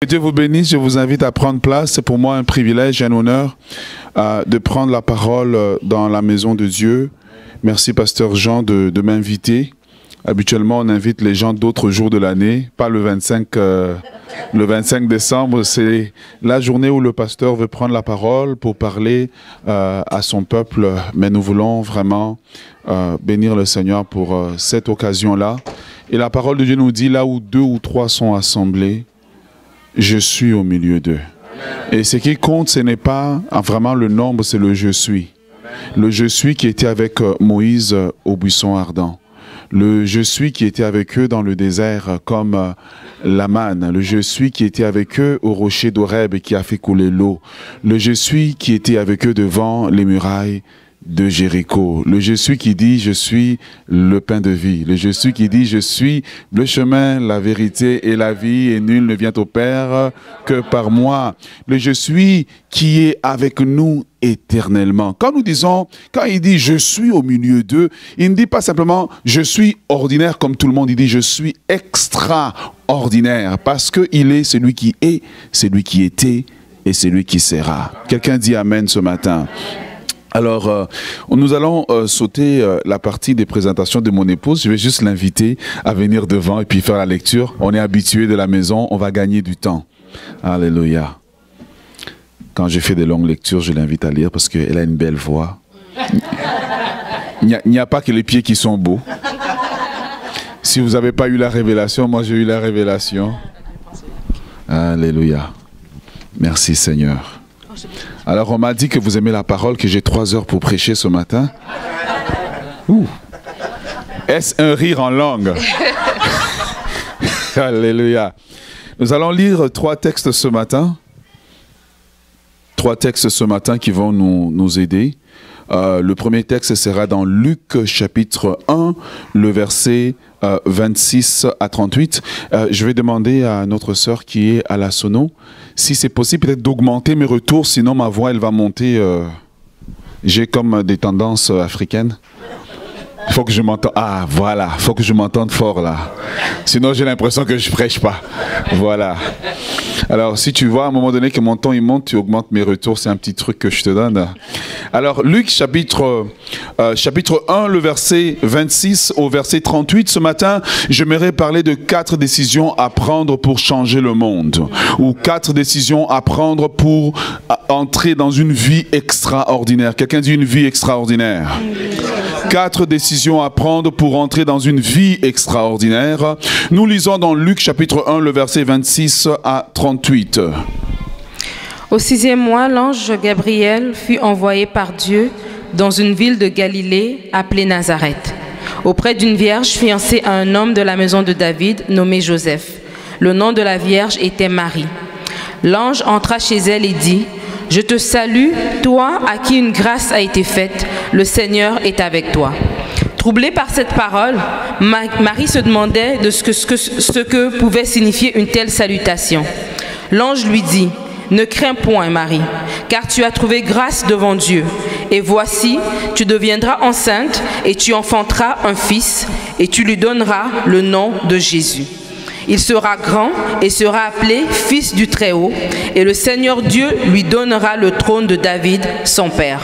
Que Dieu vous bénisse, je vous invite à prendre place. C'est pour moi un privilège et un honneur de prendre la parole dans la maison de Dieu. Merci Pasteur Jean de m'inviter. Habituellement, on invite les gens d'autres jours de l'année, pas le 25 décembre. C'est la journée où le pasteur veut prendre la parole pour parler à son peuple. Mais nous voulons vraiment bénir le Seigneur pour cette occasion-là. Et la parole de Dieu nous dit, là où 2 ou 3 sont assemblés, je suis au milieu d'eux. Et ce qui compte, ce n'est pas vraiment le nombre, c'est le je suis. Le je suis qui était avec Moïse au buisson ardent. Le je suis qui était avec eux dans le désert comme la manne. Le je suis qui était avec eux au rocher d'Horeb et qui a fait couler l'eau. Le je suis qui était avec eux devant les murailles de Jéricho. Le je suis qui dit je suis le pain de vie. Le je suis qui dit je suis le chemin, la vérité et la vie et nul ne vient au Père que par moi. Le je suis qui est avec nous éternellement. Quand nous disons, quand il dit je suis au milieu d'eux, il ne dit pas simplement je suis ordinaire comme tout le monde, il dit je suis extraordinaire parce qu'il est celui qui est, celui qui était et celui qui sera. Quelqu'un dit amen ce matin. Alors, nous allons sauter la partie des présentations de mon épouse. Je vais juste l'inviter à venir devant et puis faire la lecture. On est habitué de la maison, on va gagner du temps. Alléluia. Quand je fais des longues lectures, je l'invite à lire parce qu'elle a une belle voix. Il n'y a pas que les pieds qui sont beaux. Si vous n'avez pas eu la révélation, moi j'ai eu la révélation. Alléluia. Merci Seigneur. Alors on m'a dit que vous aimez la parole, que j'ai 3 heures pour prêcher ce matin. Est-ce un rire en langue? Alléluia. Nous allons lire 3 textes ce matin. 3 textes ce matin qui vont nous aider. Le premier texte sera dans Luc chapitre 1, le verset 26 à 38. Je vais demander à notre sœur qui est à la sono, si c'est possible peut-être d'augmenter mes retours, sinon ma voix elle va monter. J'ai comme des tendances africaines. Il faut que je m'entende. Ah voilà, il faut que je m'entende fort là. Sinon j'ai l'impression que je prêche pas. Voilà. Alors si tu vois à un moment donné que mon ton il monte, tu augmentes mes retours, c'est un petit truc que je te donne. Alors Luc chapitre 1, le verset 26 au verset 38, ce matin, j'aimerais parler de 4 décisions à prendre pour changer le monde. Ou 4 décisions à prendre pour entrer dans une vie extraordinaire. Quelqu'un dit une vie extraordinaire. 4 décisions à prendre pour entrer dans une vie extraordinaire. Nous lisons dans Luc chapitre 1, le verset 26 à 38. Au 6e mois, l'ange Gabriel fut envoyé par Dieu dans une ville de Galilée appelée Nazareth, auprès d'une vierge fiancée à un homme de la maison de David nommé Joseph. Le nom de la vierge était Marie. L'ange entra chez elle et dit: « Je te salue, toi à qui une grâce a été faite, le Seigneur est avec toi. » Troublée par cette parole, Marie se demandait de ce que pouvait signifier une telle salutation. L'ange lui dit: « Ne crains point, Marie, car tu as trouvé grâce devant Dieu. Et voici, tu deviendras enceinte et tu enfanteras un fils, et tu lui donneras le nom de Jésus. Il sera grand et sera appelé Fils du Très-Haut, et le Seigneur Dieu lui donnera le trône de David, son père.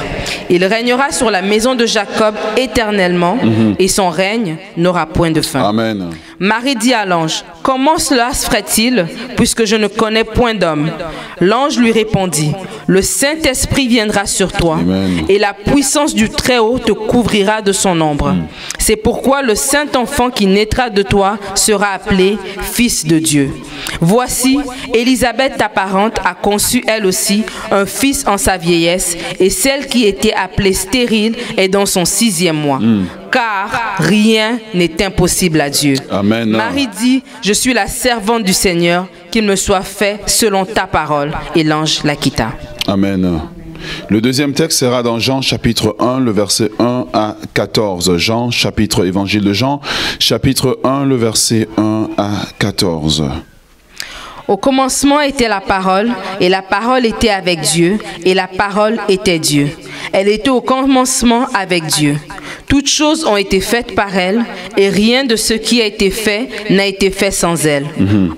Il régnera sur la maison de Jacob éternellement, et son règne n'aura point de fin. » Amen. Marie dit à l'ange: « Comment cela se ferait-il, puisque je ne connais point d'homme? » L'ange lui répondit: « Le Saint-Esprit viendra sur toi, Amen. Et la puissance du Très-Haut te couvrira de son ombre. C'est pourquoi le Saint-Enfant qui naîtra de toi sera appelé Fils de Dieu. Voici, Élisabeth, ta parente, a conçu elle aussi un fils en sa vieillesse, et celle qui était appelée stérile est dans son 6e mois. Car rien n'est impossible à Dieu. » Amen. Marie dit: « Je suis la servante du Seigneur, qu'il me soit fait selon ta parole. » Et l'ange la quitta. Amen. Le deuxième texte sera dans Jean chapitre 1, le verset 1 à 14. Évangile de Jean, chapitre 1, le verset 1 à 14. Au commencement était la parole, et la parole était avec Dieu, et la parole était Dieu. Elle était au commencement avec Dieu. Toutes choses ont été faites par elle, et rien de ce qui a été fait n'a été fait sans elle.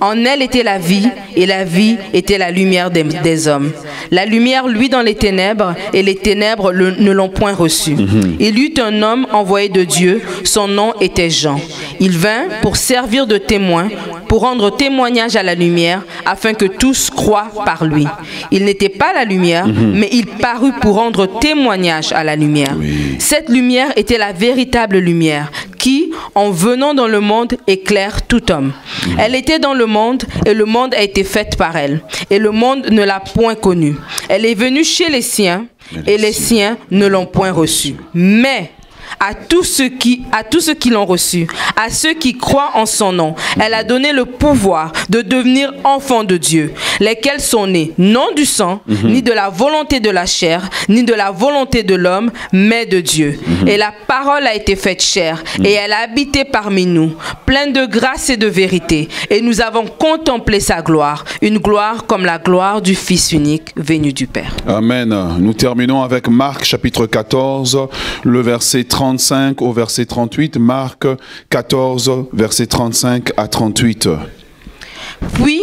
En elle était la vie, et la vie était la lumière des hommes. La lumière luit dans les ténèbres, et les ténèbres ne l'ont point reçue. Il y eut un homme envoyé de Dieu, son nom était Jean. Il vint pour servir de témoin, pour rendre témoignage à la lumière, afin que tous croient par lui. Il n'était pas la lumière, mais il parut pour rendre témoignage à la lumière. Cette lumière était la véritable lumière, qui, en venant dans le monde, éclaire tout homme. Elle était dans le monde, et le monde a été fait par elle, et le monde ne l'a point connue. Elle est venue chez les siens, et les siens ne l'ont point reçue. Mais à tous ceux qui l'ont reçu, à ceux qui croient en son nom, elle a donné le pouvoir de devenir enfants de Dieu, lesquels sont nés non du sang, ni de la volonté de la chair, ni de la volonté de l'homme, mais de Dieu. Et la parole a été faite chair, et elle a habité parmi nous, pleine de grâce et de vérité. Et nous avons contemplé sa gloire, une gloire comme la gloire du Fils unique venu du Père. Amen. Nous terminons avec Marc chapitre 14, le verset 35 au verset 38. Marc 14, verset 35 à 38. Puis,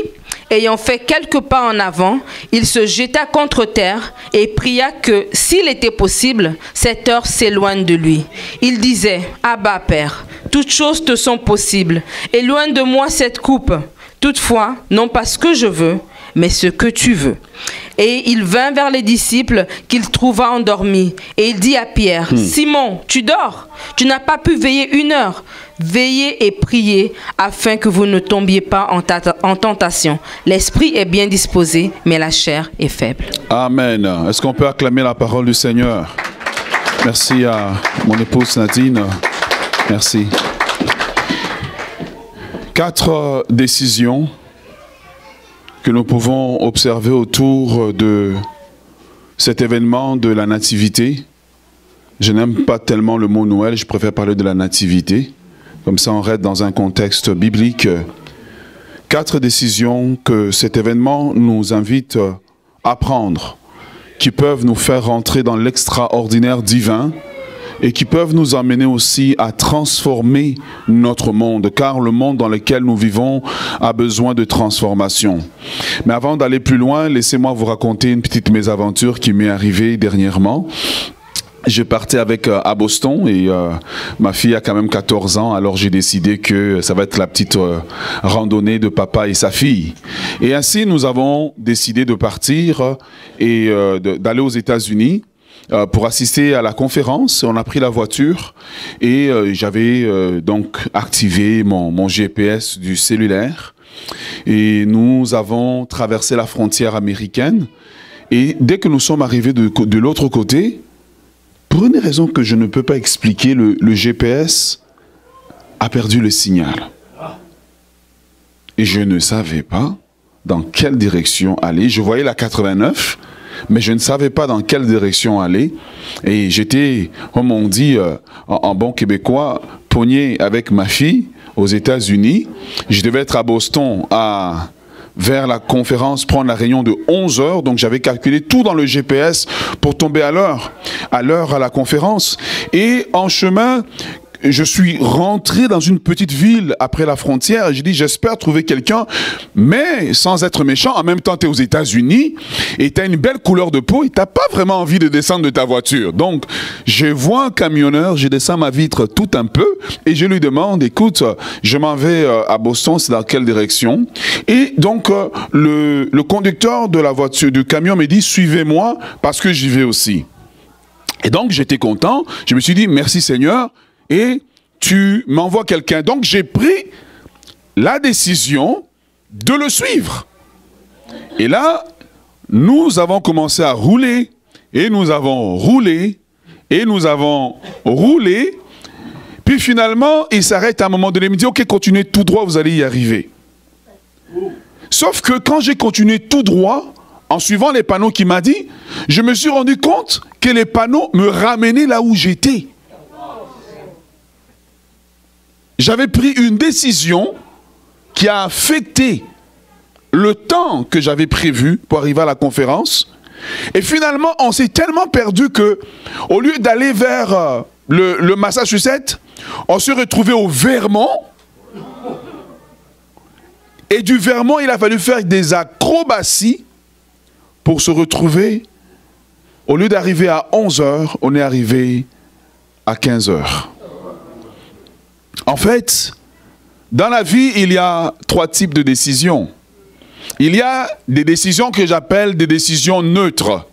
ayant fait quelques pas en avant, il se jeta contre terre et pria que, s'il était possible, cette heure s'éloigne de lui. Il disait, « Abba, Père, toutes choses te sont possibles. Éloigne de moi cette coupe. Toutefois, non pas ce que je veux, mais ce que tu veux. » Et il vint vers les disciples qu'il trouva endormis. Et il dit à Pierre, « Simon, tu dors? Tu n'as pas pu veiller 1 heure? Veillez et priez afin que vous ne tombiez pas en tentation. L'esprit est bien disposé, mais la chair est faible. » Amen. Est-ce qu'on peut acclamer la parole du Seigneur? Merci à mon épouse Nadine. Merci. 4 décisions que nous pouvons observer autour de cet événement de la nativité. Je n'aime pas tellement le mot Noël, je préfère parler de la nativité. Comme ça, on reste dans un contexte biblique. 4 décisions que cet événement nous invite à prendre, qui peuvent nous faire rentrer dans l'extraordinaire divin, et qui peuvent nous amener aussi à transformer notre monde, car le monde dans lequel nous vivons a besoin de transformation. Mais avant d'aller plus loin, laissez-moi vous raconter une petite mésaventure qui m'est arrivée dernièrement. Je partais à Boston et ma fille a quand même 14 ans, alors j'ai décidé que ça va être la petite randonnée de papa et sa fille. Et ainsi, nous avons décidé de partir et d'aller aux États-Unis pour assister à la conférence. On a pris la voiture et j'avais donc activé mon GPS du cellulaire et nous avons traversé la frontière américaine. Et dès que nous sommes arrivés de l'autre côté, pour une raison que je ne peux pas expliquer, le GPS a perdu le signal. Et je ne savais pas dans quelle direction aller. Je voyais la 89, mais je ne savais pas dans quelle direction aller. Et j'étais, comme on dit en bon québécois, pogné avec ma fille aux États-Unis. Je devais être à Boston vers la conférence, prendre la réunion de 11 heures. Donc j'avais calculé tout dans le GPS pour tomber à l'heure à la conférence. Et en chemin, je suis rentré dans une petite ville après la frontière. J'ai dit, j'espère trouver quelqu'un, mais sans être méchant. En même temps, tu es aux États-Unis et tu as une belle couleur de peau et tu n'as pas vraiment envie de descendre de ta voiture. Donc, je vois un camionneur, je descends ma vitre tout un peu et je lui demande, écoute, je m'en vais à Boston, c'est dans quelle direction? Et donc, le conducteur de la voiture, du camion me dit, suivez-moi parce que j'y vais aussi. Et donc, j'étais content. Je me suis dit, merci Seigneur. Et tu m'envoies quelqu'un. Donc j'ai pris la décision de le suivre. Et là, nous avons commencé à rouler. Et nous avons roulé. Et nous avons roulé. Puis finalement, il s'arrête à un moment donné. Il me dit, ok, continuez tout droit, vous allez y arriver. Sauf que quand j'ai continué tout droit, en suivant les panneaux qu'il m'a dit, je me suis rendu compte que les panneaux me ramenaient là où j'étais. J'avais pris une décision qui a affecté le temps que j'avais prévu pour arriver à la conférence. Et finalement, on s'est tellement perdu que, au lieu d'aller vers le Massachusetts, on s'est retrouvé au Vermont. Et du Vermont, il a fallu faire des acrobaties pour se retrouver. Au lieu d'arriver à 11 h, on est arrivé à 15 h. En fait, dans la vie, il y a 3 types de décisions. Il y a des décisions que j'appelle des décisions neutres.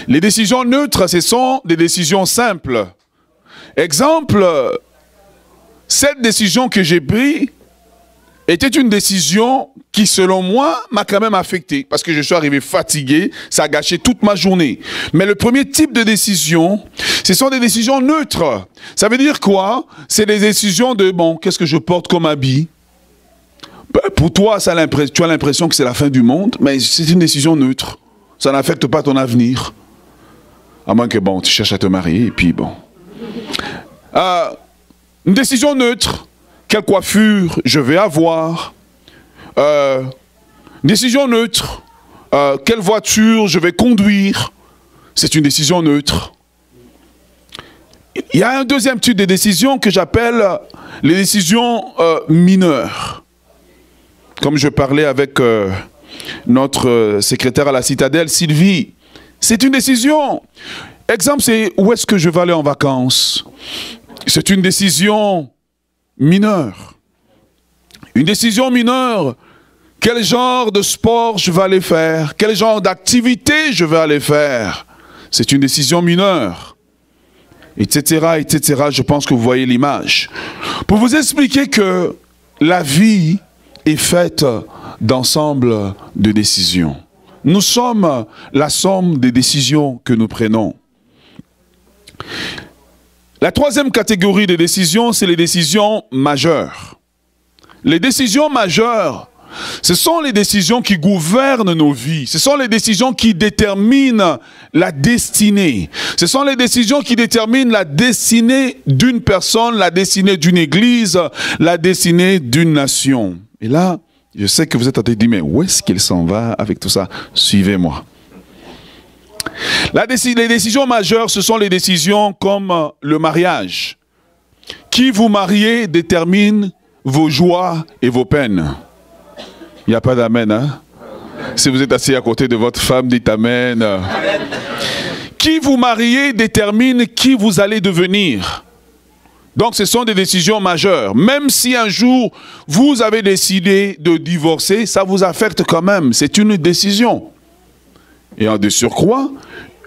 Les décisions neutres, ce sont des décisions simples. Exemple, cette décision que j'ai prise était une décision qui, selon moi, m'a quand même affecté. Parce que je suis arrivé fatigué, ça a gâché toute ma journée. Mais le premier type de décision, ce sont des décisions neutres. Ça veut dire quoi? C'est des décisions de, bon, qu'est-ce que je porte comme habit? Pour toi, tu as l'impression que c'est la fin du monde, mais c'est une décision neutre. Ça n'affecte pas ton avenir. À moins que, bon, tu cherches à te marier, et puis bon. Une décision neutre. Quelle coiffure je vais avoir? Décision neutre. Quelle voiture je vais conduire? C'est une décision neutre. Il y a un deuxième type de décision que j'appelle les décisions mineures. Comme je parlais avec notre secrétaire à la Citadelle, Sylvie, c'est une décision. Exemple, c'est où est-ce que je vais aller en vacances? C'est une décision mineure. Une décision mineure. Quel genre de sport je vais aller faire? Quel genre d'activité je vais aller faire? C'est une décision mineure. Etc., etc. Je pense que vous voyez l'image. Pour vous expliquer que la vie est faite d'ensemble de décisions. Nous sommes la somme des décisions que nous prenons. La troisième catégorie de décisions, c'est les décisions majeures. Les décisions majeures, ce sont les décisions qui gouvernent nos vies. Ce sont les décisions qui déterminent la destinée. Ce sont les décisions qui déterminent la destinée d'une personne, la destinée d'une église, la destinée d'une nation. Et là, je sais que vous êtes en train de dire, mais où est-ce qu'il s'en va avec tout ça? Suivez-moi. Les décisions majeures, ce sont les décisions comme le mariage. Qui vous mariez détermine vos joies et vos peines. Il n'y a pas d'amen, hein? Si vous êtes assis à côté de votre femme, dites amen. Amen. Qui vous mariez détermine qui vous allez devenir. Donc ce sont des décisions majeures. Même si un jour vous avez décidé de divorcer, ça vous affecte quand même. C'est une décision. Et en de surcroît,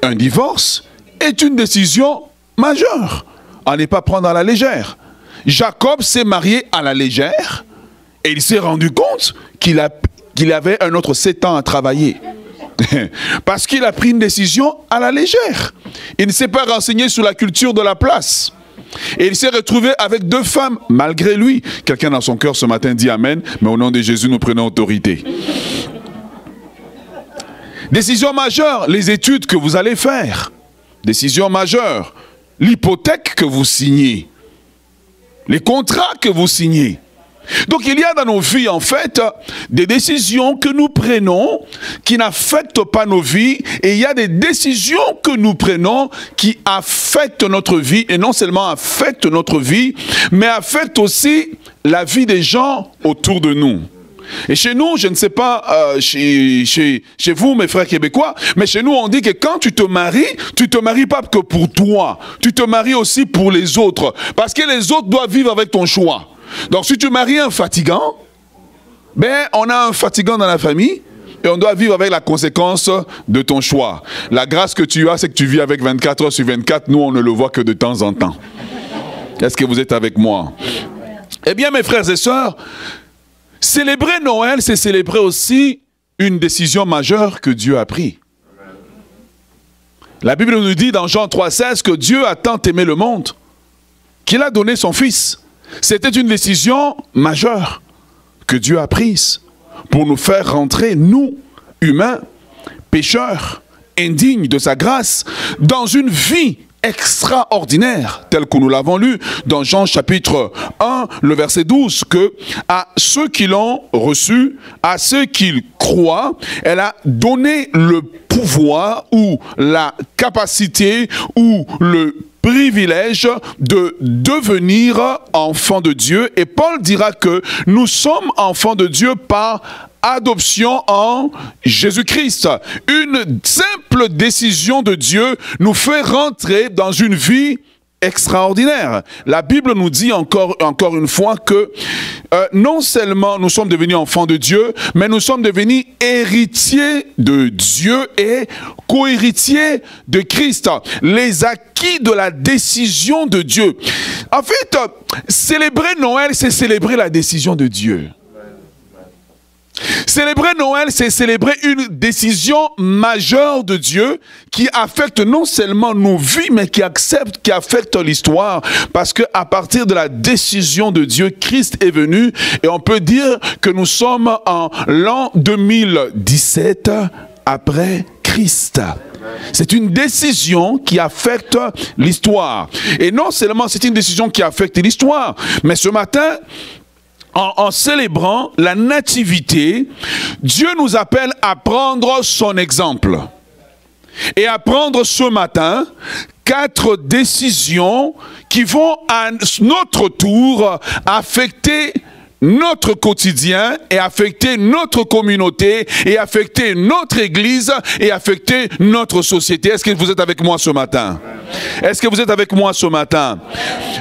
un divorce est une décision majeure. À ne pas prendre à la légère. Jacob s'est marié à la légère et il s'est rendu compte qu'il avait un autre 7 ans à travailler. Parce qu'il a pris une décision à la légère. Il ne s'est pas renseigné sur la culture de la place. Et il s'est retrouvé avec 2 femmes, malgré lui. Quelqu'un dans son cœur ce matin dit amen, mais au nom de Jésus, nous prenons autorité. Décision majeure, les études que vous allez faire. Décision majeure, l'hypothèque que vous signez. Les contrats que vous signez. Donc il y a dans nos vies en fait des décisions que nous prenons qui n'affectent pas nos vies et il y a des décisions que nous prenons qui affectent notre vie et non seulement affectent notre vie mais affectent aussi la vie des gens autour de nous. Et chez nous, je ne sais pas chez vous mes frères québécois, mais chez nous on dit que quand tu te maries pas que pour toi, tu te maries aussi pour les autres parce que les autres doivent vivre avec ton choix. Donc si tu maries un fatigant, ben on a un fatigant dans la famille et on doit vivre avec la conséquence de ton choix. La grâce que tu as, c'est que tu vis avec 24 heures sur 24, nous on ne le voit que de temps en temps. Est-ce que vous êtes avec moi? Eh bien mes frères et sœurs, célébrer Noël, c'est célébrer aussi une décision majeure que Dieu a prise. La Bible nous dit dans Jean 3,16 que Dieu a tant aimé le monde qu'il a donné son Fils. C'était une décision majeure que Dieu a prise pour nous faire rentrer, nous, humains, pécheurs, indignes de sa grâce, dans une vie extraordinaire, telle que nous l'avons lu dans Jean chapitre 1, le verset 12, que à ceux qui l'ont reçu, à ceux qui croient, elle a donné le pouvoir ou la capacité ou le privilège de devenir enfants de Dieu. Et Paul dira que nous sommes enfants de Dieu par adoption en Jésus-Christ. Une simple décision de Dieu nous fait rentrer dans une vie extraordinaire. La Bible nous dit encore une fois que non seulement nous sommes devenus enfants de Dieu, mais nous sommes devenus héritiers de Dieu et co-héritiers de Christ. Les acquis de la décision de Dieu. En fait, célébrer Noël, c'est célébrer la décision de Dieu. Célébrer Noël, c'est célébrer une décision majeure de Dieu qui affecte non seulement nos vies, mais qui affecte l'histoire. Parce qu'à partir de la décision de Dieu, Christ est venu et on peut dire que nous sommes en l'an 2017 après Christ. C'est une décision qui affecte l'histoire. Et non seulement c'est une décision qui affecte l'histoire, mais ce matin, en célébrant la nativité, Dieu nous appelle à prendre son exemple. Et à prendre ce matin 4 décisions qui vont à notre tour affecter notre quotidien et affecter notre communauté et affecter notre église et affecter notre société. Est-ce que vous êtes avec moi ce matin? Est-ce que vous êtes avec moi ce matin?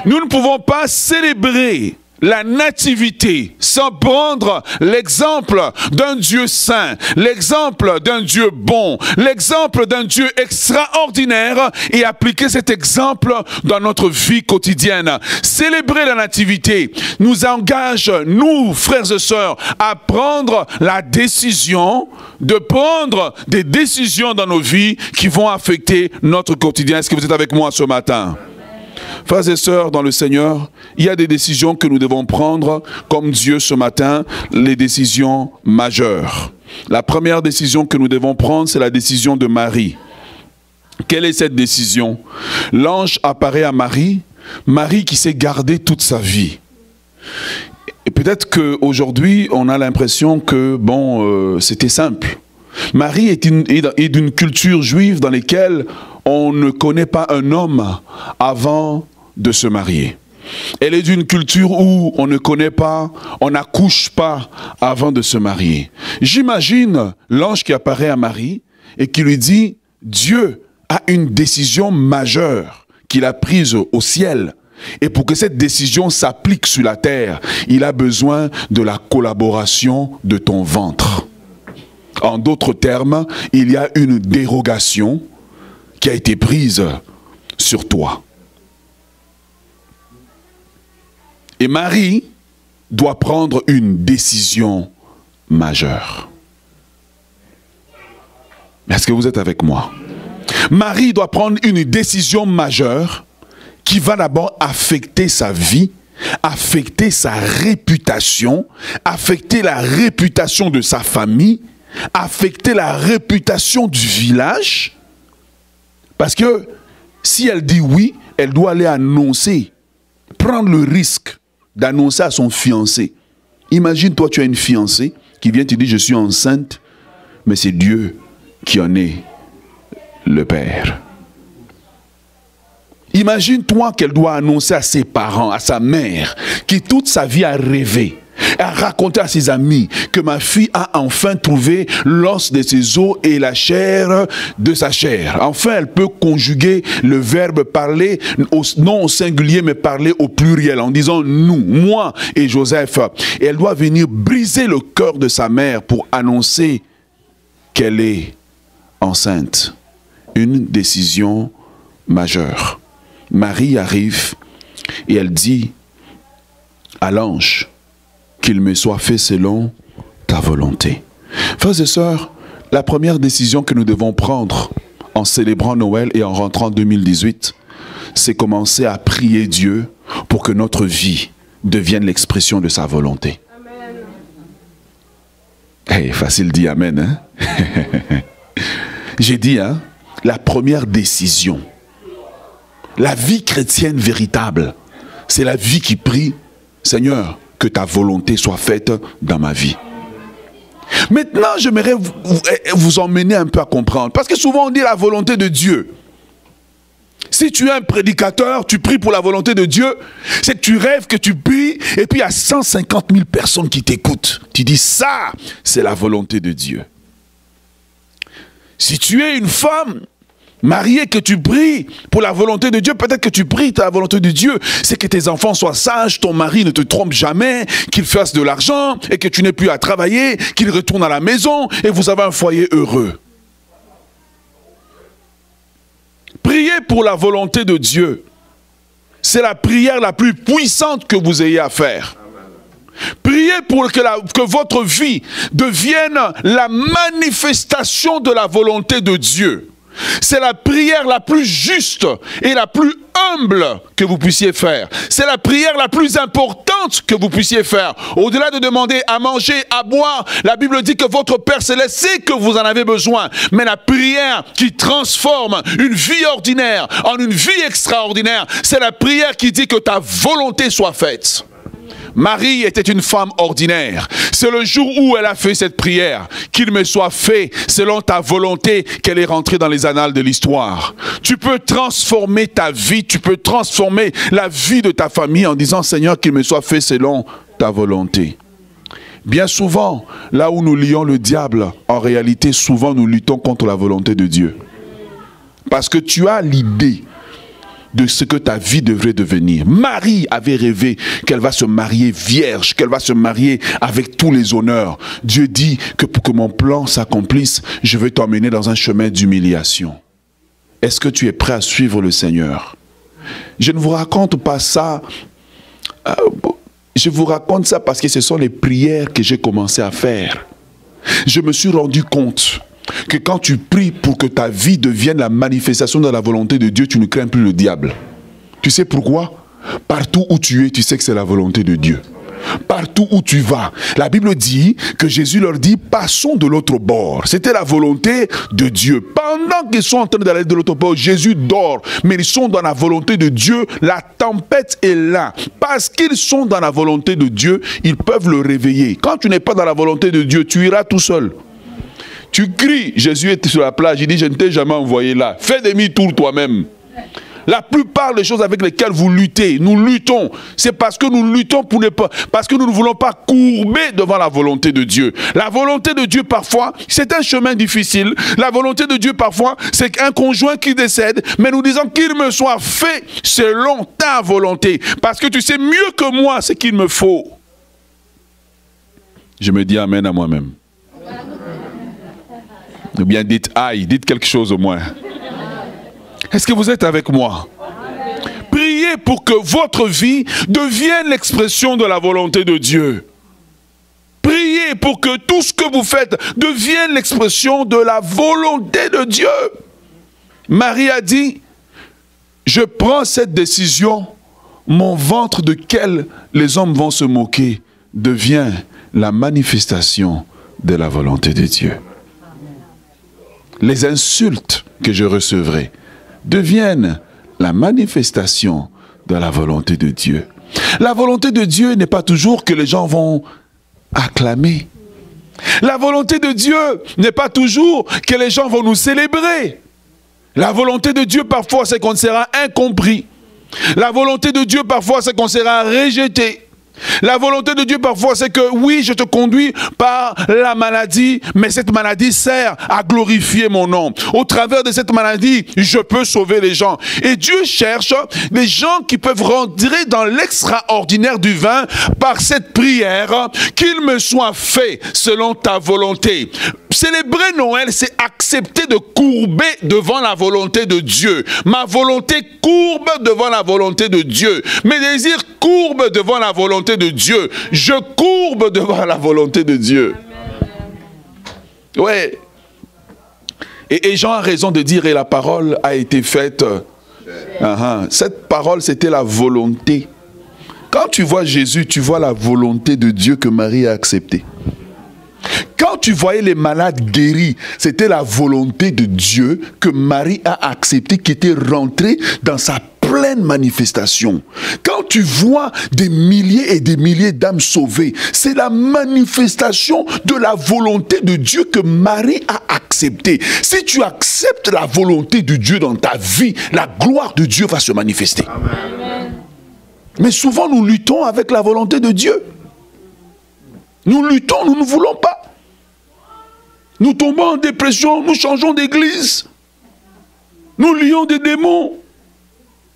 Nous ne pouvons pas célébrer la nativité sans prendre l'exemple d'un Dieu saint, l'exemple d'un Dieu bon, l'exemple d'un Dieu extraordinaire et appliquer cet exemple dans notre vie quotidienne. Célébrer la nativité nous engage, nous, frères et sœurs, à prendre la décision de prendre des décisions dans nos vies qui vont affecter notre quotidien. Est-ce que vous êtes avec moi ce matin? Frères et sœurs dans le Seigneur, il y a des décisions que nous devons prendre comme Dieu ce matin, les décisions majeures. La première décision que nous devons prendre, c'est la décision de Marie. Quelle est cette décision? L'ange apparaît à Marie, Marie qui s'est gardée toute sa vie. Et peut-être qu'aujourd'hui, on a l'impression que, c'était simple. Marie est d'une culture juive dans laquelle on ne connaît pas un homme avant de se marier. Elle est d'une culture où on ne connaît pas, on n'accouche pas avant de se marier. J'imagine l'ange qui apparaît à Marie et qui lui dit, Dieu a une décision majeure qu'il a prise au ciel. Et pour que cette décision s'applique sur la terre, il a besoin de la collaboration de ton ventre. En d'autres termes, il y a une dérogation qui a été prise sur toi. Et Marie doit prendre une décision majeure. Est-ce que vous êtes avec moi? Marie doit prendre une décision majeure qui va d'abord affecter sa vie, affecter sa réputation, affecter la réputation de sa famille, affecter la réputation du village. Parce que si elle dit oui, elle doit aller annoncer, prendre le risque d'annoncer à son fiancé. Imagine, toi, tu as une fiancée qui vient te dire, je suis enceinte, mais c'est Dieu qui en est le père. Imagine-toi qu'elle doit annoncer à ses parents, à sa mère, qui toute sa vie a rêvé, a raconté à ses amis que ma fille a enfin trouvé l'os de ses os et la chair de sa chair. Enfin, elle peut conjuguer le verbe parler, non au singulier, mais parler au pluriel, en disant nous, moi et Joseph. Et elle doit venir briser le cœur de sa mère pour annoncer qu'elle est enceinte. Une décision majeure. Marie arrive et elle dit à l'ange qu'il me soit fait selon ta volonté. Frères et sœurs, la première décision que nous devons prendre en célébrant Noël et en rentrant en 2018, c'est commencer à prier Dieu pour que notre vie devienne l'expression de sa volonté. Amen. Hey, facile dit amen, hein? J'ai dit, hein, la première décision. La vie chrétienne véritable, c'est la vie qui prie, Seigneur, que ta volonté soit faite dans ma vie. Maintenant, j'aimerais vous emmener un peu à comprendre. Parce que souvent on dit la volonté de Dieu. Si tu es un prédicateur, tu pries pour la volonté de Dieu, c'est que tu rêves que tu pries et puis il y a 150 000 personnes qui t'écoutent. Tu dis ça, c'est la volonté de Dieu. Si tu es une femme mariée que tu pries pour la volonté de Dieu, peut-être que tu pries pour la volonté de Dieu, c'est que tes enfants soient sages, ton mari ne te trompe jamais, qu'il fasse de l'argent et que tu n'aies plus à travailler, qu'il retourne à la maison et vous avez un foyer heureux. Priez pour la volonté de Dieu. C'est la prière la plus puissante que vous ayez à faire. Priez pour que votre vie devienne la manifestation de la volonté de Dieu. C'est la prière la plus juste et la plus humble que vous puissiez faire. C'est la prière la plus importante que vous puissiez faire. Au-delà de demander à manger, à boire, la Bible dit que votre Père Céleste sait que vous en avez besoin. Mais la prière qui transforme une vie ordinaire en une vie extraordinaire, c'est la prière qui dit que ta volonté soit faite. Marie était une femme ordinaire. C'est le jour où elle a fait cette prière, qu'il me soit fait selon ta volonté, qu'elle est rentrée dans les annales de l'histoire. Tu peux transformer ta vie, tu peux transformer la vie de ta famille en disant, Seigneur, qu'il me soit fait selon ta volonté. Bien souvent, là où nous lions le diable, en réalité, souvent nous luttons contre la volonté de Dieu. Parce que tu as l'idée de ce que ta vie devrait devenir. Marie avait rêvé qu'elle va se marier vierge, qu'elle va se marier avec tous les honneurs. Dieu dit que pour que mon plan s'accomplisse, je vais t'emmener dans un chemin d'humiliation. Est-ce que tu es prêt à suivre le Seigneur? Je ne vous raconte pas ça. Je vous raconte ça parce que ce sont les prières que j'ai commencé à faire. Je me suis rendu compte que quand tu pries pour que ta vie devienne la manifestation de la volonté de Dieu, tu ne crains plus le diable. Tu sais pourquoi? Partout où tu es, tu sais que c'est la volonté de Dieu. Partout où tu vas. La Bible dit que Jésus leur dit, passons de l'autre bord. C'était la volonté de Dieu. Pendant qu'ils sont en train d'aller de l'autre bord, Jésus dort. Mais ils sont dans la volonté de Dieu. La tempête est là. Parce qu'ils sont dans la volonté de Dieu, ils peuvent le réveiller. Quand tu n'es pas dans la volonté de Dieu, tu iras tout seul. Tu cries, Jésus était sur la plage, il dit, je ne t'ai jamais envoyé là. Fais demi-tour toi-même. La plupart des choses avec lesquelles vous luttez, nous luttons, c'est parce que nous luttons parce que nous ne voulons pas courber devant la volonté de Dieu. La volonté de Dieu parfois, c'est un chemin difficile. La volonté de Dieu parfois, c'est un conjoint qui décède, mais nous disons qu'il me soit fait selon ta volonté. Parce que tu sais mieux que moi ce qu'il me faut. Je me dis amen à moi-même. Ou bien dites aïe, dites quelque chose au moins. Est-ce que vous êtes avec moi? Priez pour que votre vie devienne l'expression de la volonté de Dieu. Priez pour que tout ce que vous faites devienne l'expression de la volonté de Dieu. Marie a dit, je prends cette décision, mon ventre de quel les hommes vont se moquer devient la manifestation de la volonté de Dieu. Les insultes que je recevrai deviennent la manifestation de la volonté de Dieu. La volonté de Dieu n'est pas toujours que les gens vont acclamer. La volonté de Dieu n'est pas toujours que les gens vont nous célébrer. La volonté de Dieu parfois c'est qu'on sera incompris. La volonté de Dieu parfois c'est qu'on sera rejeté. La volonté de Dieu parfois c'est que oui, je te conduis par la maladie, mais cette maladie sert à glorifier mon nom. Au travers de cette maladie, je peux sauver les gens. Et Dieu cherche des gens qui peuvent rentrer dans l'extraordinaire du vin par cette prière, qu'il me soit fait selon ta volonté. Célébrer Noël, c'est accepter de courber devant la volonté de Dieu. Ma volonté courbe devant la volonté de Dieu. Mes désirs courbent devant la volonté de Dieu. Je courbe devant la volonté de Dieu. Ouais. Et Jean a raison de dire, et la parole a été faite. Cette parole, c'était la volonté. Quand tu vois Jésus, tu vois la volonté de Dieu que Marie a acceptée. Quand tu voyais les malades guéris, c'était la volonté de Dieu que Marie a acceptée, qui était rentrée dans sa pleine manifestation. Quand tu vois des milliers et des milliers d'âmes sauvées, c'est la manifestation de la volonté de Dieu que Marie a acceptée. Si tu acceptes la volonté de Dieu dans ta vie, la gloire de Dieu va se manifester. Amen. Mais souvent nous luttons avec la volonté de Dieu. Nous luttons, nous ne voulons pas. Nous tombons en dépression, nous changeons d'église. Nous lions des démons.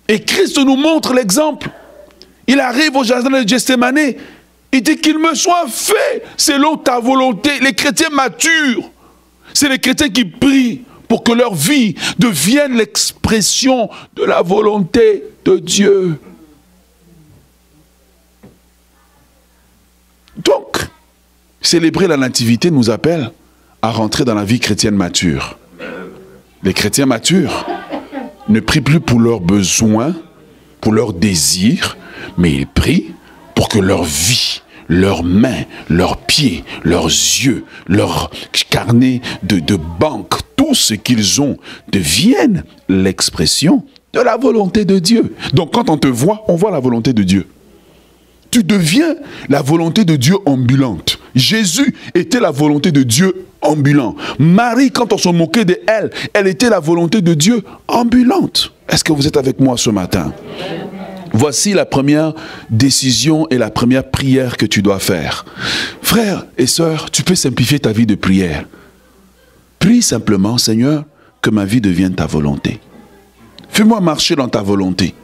Et Christ nous montre l'exemple. Il arrive au jardin de Gethsémani. Il dit qu'il me soit fait selon ta volonté. Les chrétiens matures, c'est les chrétiens qui prient pour que leur vie devienne l'expression de la volonté de Dieu. Donc, célébrer la nativité nous appelle à rentrer dans la vie chrétienne mature. Les chrétiens matures ne prient plus pour leurs besoins, pour leurs désirs, mais ils prient pour que leur vie, leurs mains, leurs pieds, leurs yeux, leur carnet de banque, tout ce qu'ils ont devienne l'expression de la volonté de Dieu. Donc quand on te voit, on voit la volonté de Dieu. Tu deviens la volonté de Dieu ambulante. Jésus était la volonté de Dieu ambulant. Marie, quand on se moquait d'elle, elle était la volonté de Dieu ambulante. Est-ce que vous êtes avec moi ce matin? Voici la première décision et la première prière que tu dois faire. Frères et sœurs, tu peux simplifier ta vie de prière. Prie simplement, Seigneur, que ma vie devienne ta volonté. Fais-moi marcher dans ta volonté.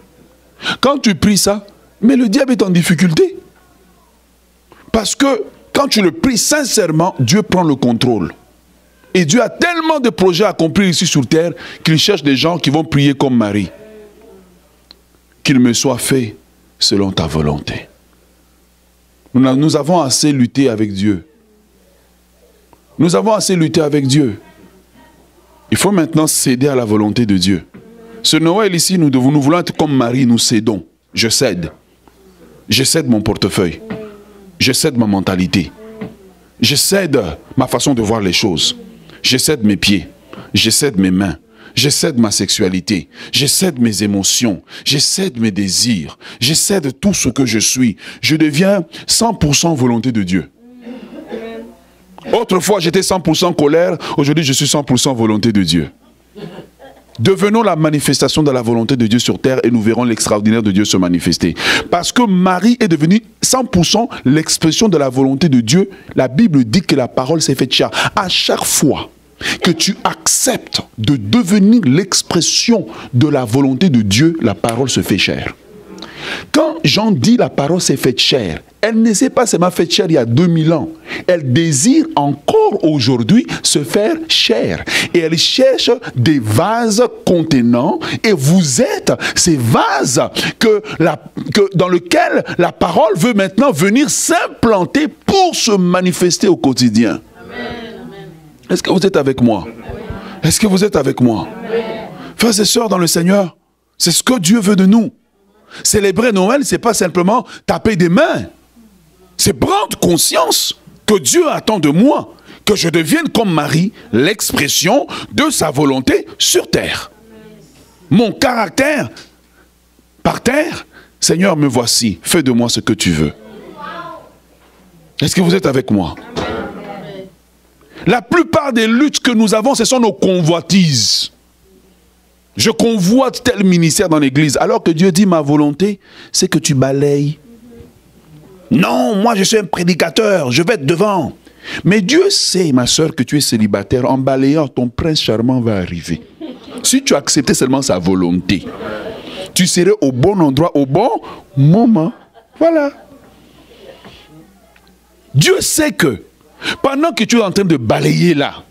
Quand tu pries ça, mais le diable est en difficulté. Parce que quand tu le pries sincèrement, Dieu prend le contrôle. Et Dieu a tellement de projets à accomplir ici sur terre qu'il cherche des gens qui vont prier comme Marie. Qu'il me soit fait selon ta volonté. Nous avons assez lutté avec Dieu. Nous avons assez lutté avec Dieu. Il faut maintenant céder à la volonté de Dieu. Ce Noël ici, nous voulons être comme Marie, nous cédons. Je cède. Je cède mon portefeuille. Je cède ma mentalité. Je cède ma façon de voir les choses. Je cède mes pieds. Je cède mes mains. Je cède ma sexualité. Je cède mes émotions. Je cède mes désirs. Je cède tout ce que je suis. Je deviens 100% volonté de Dieu. Autrefois, j'étais 100% colère. Aujourd'hui, je suis 100% volonté de Dieu. Devenons la manifestation de la volonté de Dieu sur terre et nous verrons l'extraordinaire de Dieu se manifester. Parce que Marie est devenue 100% l'expression de la volonté de Dieu. La Bible dit que la parole s'est faite chair. À chaque fois que tu acceptes de devenir l'expression de la volonté de Dieu, la parole se fait chair. Quand Jean dit la parole s'est faite chair, elle ne s'est pas seulement faite chair il y a 2000 ans. Elle désire encore aujourd'hui se faire chair. Et elle cherche des vases contenants. Et vous êtes ces vases dans lesquels la parole veut maintenant venir s'implanter pour se manifester au quotidien. Est-ce que vous êtes avec moi? Est-ce que vous êtes avec moi? Frères et sœurs dans le Seigneur, c'est ce que Dieu veut de nous. Célébrer Noël, ce n'est pas simplement taper des mains. C'est prendre conscience que Dieu attend de moi, que je devienne comme Marie, l'expression de sa volonté sur terre. Mon caractère, par terre, Seigneur, me voici, fais de moi ce que tu veux. Est-ce que vous êtes avec moi? La plupart des luttes que nous avons, ce sont nos convoitises. Je convoite tel ministère dans l'église, alors que Dieu dit ma volonté, c'est que tu balayes. Non, moi je suis un prédicateur, je vais être devant. Mais Dieu sait, ma soeur, que tu es célibataire. En balayant, ton prince charmant va arriver. Si tu acceptais seulement sa volonté, tu serais au bon endroit, au bon moment. Voilà. Dieu sait que pendant que tu es en train de balayer là,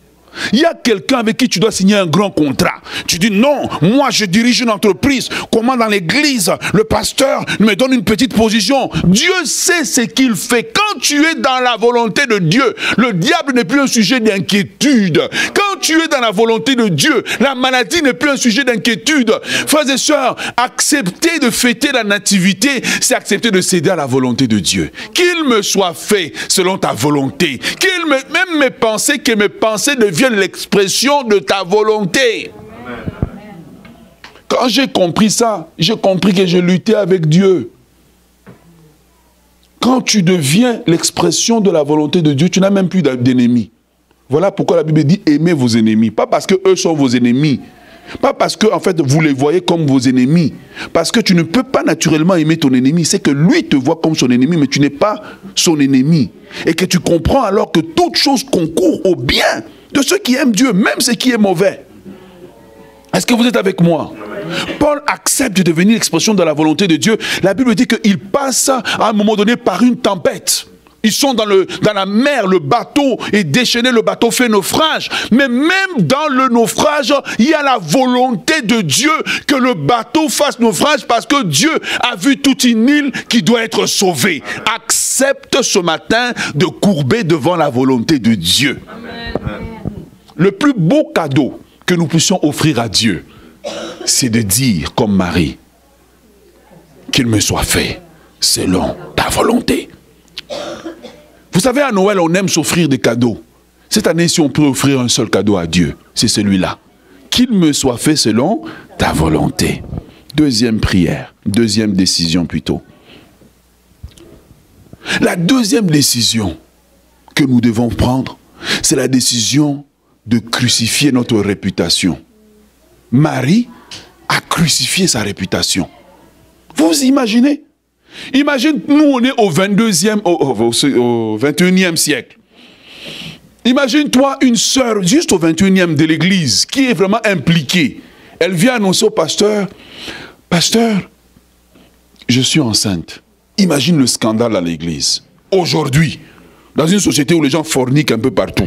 il y a quelqu'un avec qui tu dois signer un grand contrat. Tu dis non, moi je dirige une entreprise. Comment dans l'église, le pasteur me donne une petite position. Dieu sait ce qu'il fait. Quand tu es dans la volonté de Dieu, le diable n'est plus un sujet d'inquiétude. Quand tu es dans la volonté de Dieu, la maladie n'est plus un sujet d'inquiétude. Frères et sœurs, accepter de fêter la nativité, c'est accepter de céder à la volonté de Dieu. Qu'il me soit fait selon ta volonté. Même mes pensées, que mes pensées deviennent l'expression de ta volonté. Amen. Quand j'ai compris ça, j'ai compris que je luttais avec Dieu. Quand tu deviens l'expression de la volonté de Dieu, tu n'as même plus d'ennemis. Voilà pourquoi la Bible dit aimez vos ennemis. Pas parce qu'eux sont vos ennemis. Pas parce que en fait, vous les voyez comme vos ennemis. Parce que tu ne peux pas naturellement aimer ton ennemi. C'est que lui te voit comme son ennemi, mais tu n'es pas son ennemi. Et que tu comprends alors que toute chose concourt au bien de ceux qui aiment Dieu, même ce qui est mauvais. Est-ce que vous êtes avec moi? Paul accepte de devenir l'expression de la volonté de Dieu. La Bible dit qu'il passe à un moment donné par une tempête. Ils sont dans la mer, le bateau est déchaîné, le bateau fait naufrage. Mais même dans le naufrage, il y a la volonté de Dieu que le bateau fasse naufrage parce que Dieu a vu toute une île qui doit être sauvée. Accepte ce matin de courber devant la volonté de Dieu. Amen. Le plus beau cadeau que nous puissions offrir à Dieu, c'est de dire comme Marie, qu'il me soit fait selon ta volonté. Vous savez, à Noël, on aime s'offrir des cadeaux. Cette année, si on peut offrir un seul cadeau à Dieu, c'est celui-là. Qu'il me soit fait selon ta volonté. Deuxième prière, deuxième décision plutôt. La deuxième décision que nous devons prendre, c'est la décision de crucifier notre réputation. Marie a crucifié sa réputation. Vous imaginez? Imagine, nous on est au 21e siècle. Imagine-toi une sœur juste au 21e de l'église qui est vraiment impliquée. Elle vient annoncer au pasteur, « Pasteur, je suis enceinte. » Imagine le scandale à l'église. Aujourd'hui, dans une société où les gens forniquent un peu partout.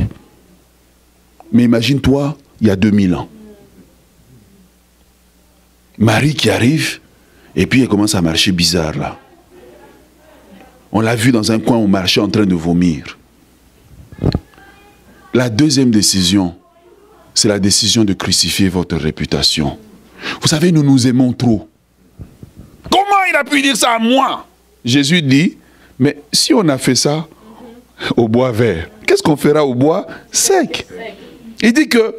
Mais imagine-toi, il y a 2000 ans. Marie qui arrive, et puis elle commence à marcher bizarre là. On l'a vu dans un coin, on marchait en train de vomir. La deuxième décision, c'est la décision de crucifier votre réputation. Vous savez, nous nous aimons trop. Comment il a pu dire ça à moi? Jésus dit, mais si on a fait ça au bois vert, qu'est-ce qu'on fera au bois sec? Il dit que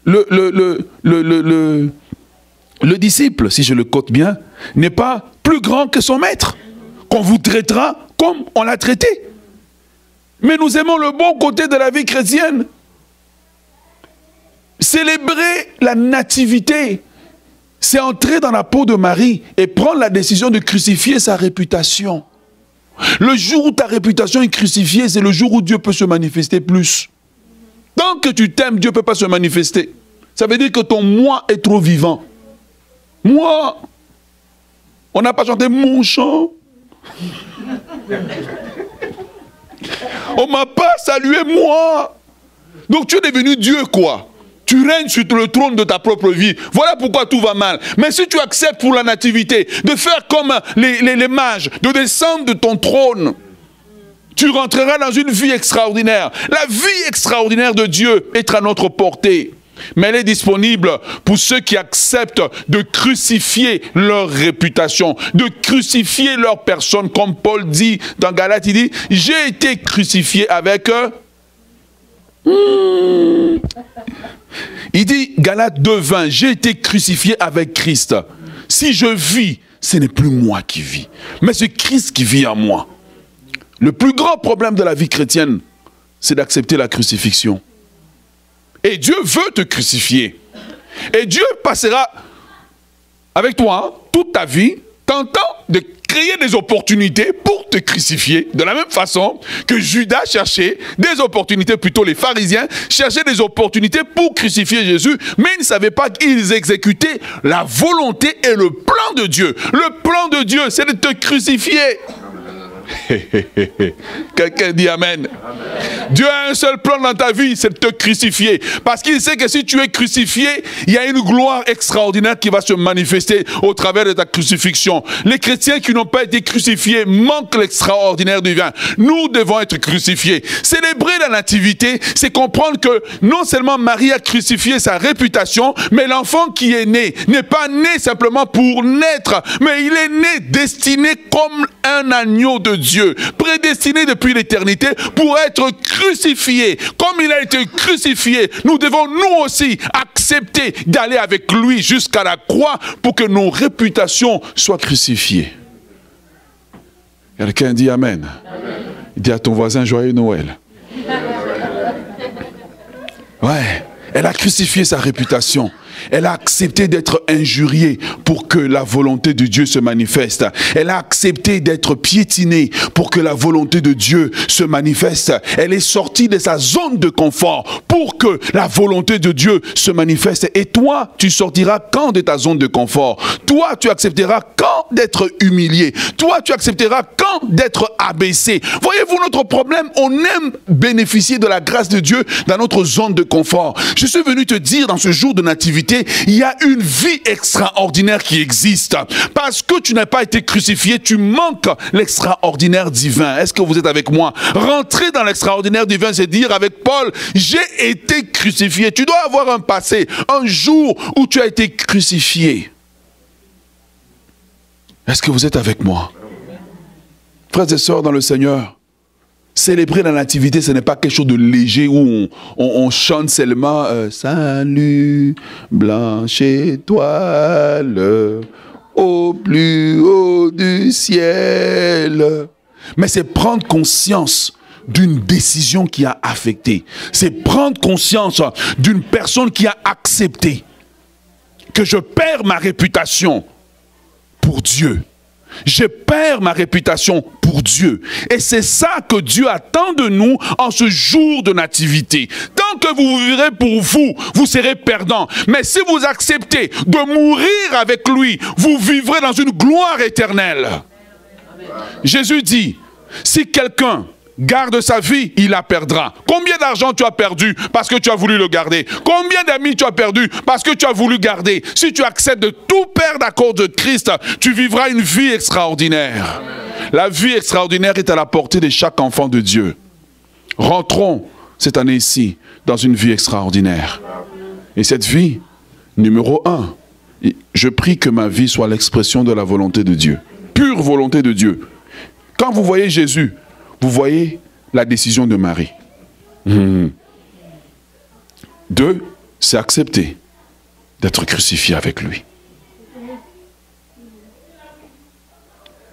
le disciple, si je le cote bien, n'est pas plus grand que son maître, qu'on vous traitera comme on l'a traité. Mais nous aimons le bon côté de la vie chrétienne. Célébrer la nativité, c'est entrer dans la peau de Marie et prendre la décision de crucifier sa réputation. Le jour où ta réputation est crucifiée, c'est le jour où Dieu peut se manifester plus. Tant que tu t'aimes, Dieu ne peut pas se manifester. Ça veut dire que ton moi est trop vivant. Moi, on n'a pas chanté mon chant. On ne m'a pas salué moi. Donc tu es devenu Dieu quoi. Tu règnes sur le trône de ta propre vie. Voilà pourquoi tout va mal. Mais si tu acceptes pour la nativité de faire comme les mages, de descendre de ton trône, tu rentreras dans une vie extraordinaire. La vie extraordinaire de Dieu est à notre portée. Mais elle est disponible pour ceux qui acceptent de crucifier leur réputation, de crucifier leur personne. Comme Paul dit dans Galates, il dit, j'ai été crucifié avec... Il dit, Galates 2:20, j'ai été crucifié avec Christ. Si je vis, ce n'est plus moi qui vis, mais c'est Christ qui vit en moi. Le plus grand problème de la vie chrétienne, c'est d'accepter la crucifixion. Et Dieu veut te crucifier. Et Dieu passera avec toi toute ta vie, tentant de créer des opportunités pour te crucifier. De la même façon que Judas cherchait des opportunités, plutôt les pharisiens cherchaient des opportunités pour crucifier Jésus, mais ils ne savaient pas qu'ils exécutaient la volonté et le plan de Dieu. Le plan de Dieu, c'est de te crucifier. Quelqu'un dit amen. Dieu a un seul plan dans ta vie, c'est de te crucifier. Parce qu'il sait que si tu es crucifié, il y a une gloire extraordinaire qui va se manifester au travers de ta crucifixion. Les chrétiens qui n'ont pas été crucifiés manquent l'extraordinaire divin. Nous devons être crucifiés. Célébrer la nativité, c'est comprendre que non seulement Marie a crucifié sa réputation, mais l'enfant qui est né n'est pas né simplement pour naître, mais il est né destiné comme un agneau de Dieu Dieu, prédestiné depuis l'éternité pour être crucifié. Comme il a été crucifié, nous devons nous aussi accepter d'aller avec lui jusqu'à la croix pour que nos réputations soient crucifiées. Quelqu'un dit Amen. Amen. Dis à ton voisin joyeux Noël. Ouais, elle a crucifié sa réputation. Elle a accepté d'être injuriée pour que la volonté de Dieu se manifeste. Elle a accepté d'être piétinée pour que la volonté de Dieu se manifeste. Elle est sortie de sa zone de confort pour que la volonté de Dieu se manifeste. Et toi, tu sortiras quand de ta zone de confort? Toi, tu accepteras quand d'être humilié? Toi, tu accepteras quand d'être abaissé? Voyez-vous notre problème? On aime bénéficier de la grâce de Dieu dans notre zone de confort. Je suis venu te dire dans ce jour de nativité, il y a une vie extraordinaire qui existe. Parce que tu n'as pas été crucifié, tu manques l'extraordinaire divin. Est-ce que vous êtes avec moi? Rentrer dans l'extraordinaire divin, c'est dire avec Paul, j'ai été crucifié. Tu dois avoir un passé, un jour où tu as été crucifié. Est-ce que vous êtes avec moi? Frères et sœurs dans le Seigneur, célébrer la nativité, ce n'est pas quelque chose de léger où on chante seulement salut, blanche étoile, au plus haut du ciel. Mais c'est prendre conscience d'une décision qui a affecté. C'est prendre conscience d'une personne qui a accepté que je perds ma réputation pour Dieu. Je perds ma réputation pour Dieu. Et c'est ça que Dieu attend de nous en ce jour de nativité. Tant que vous vivrez pour vous, vous serez perdant. Mais si vous acceptez de mourir avec lui, vous vivrez dans une gloire éternelle. Amen. Jésus dit, si quelqu'un garde sa vie, il la perdra. Combien d'argent tu as perdu parce que tu as voulu le garder? Combien d'amis tu as perdu parce que tu as voulu garder? Si tu acceptes de tout perdre à cause de Christ, tu vivras une vie extraordinaire. Amen. La vie extraordinaire est à la portée de chaque enfant de Dieu. Rentrons cette année-ci dans une vie extraordinaire. Et cette vie, numéro 1, je prie que ma vie soit l'expression de la volonté de Dieu. Pure volonté de Dieu. Quand vous voyez Jésus, vous voyez la décision de Marie. 2, c'est accepter d'être crucifié avec lui.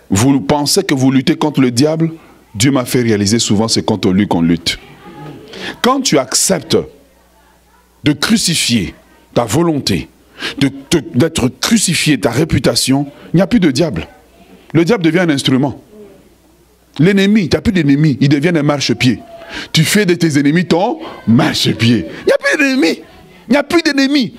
Vous pensez que vous luttez contre le diable? Dieu m'a fait réaliser souvent c'est contre lui qu'on lutte. Quand tu acceptes de crucifier ta volonté, d'être crucifié ta réputation, il n'y a plus de diable. Le diable devient un instrument. L'ennemi, tu n'as plus d'ennemi, il devient un marchepied. Tu fais de tes ennemis ton marchepied. Il n'y a plus d'ennemis. Il n'y a plus d'ennemis.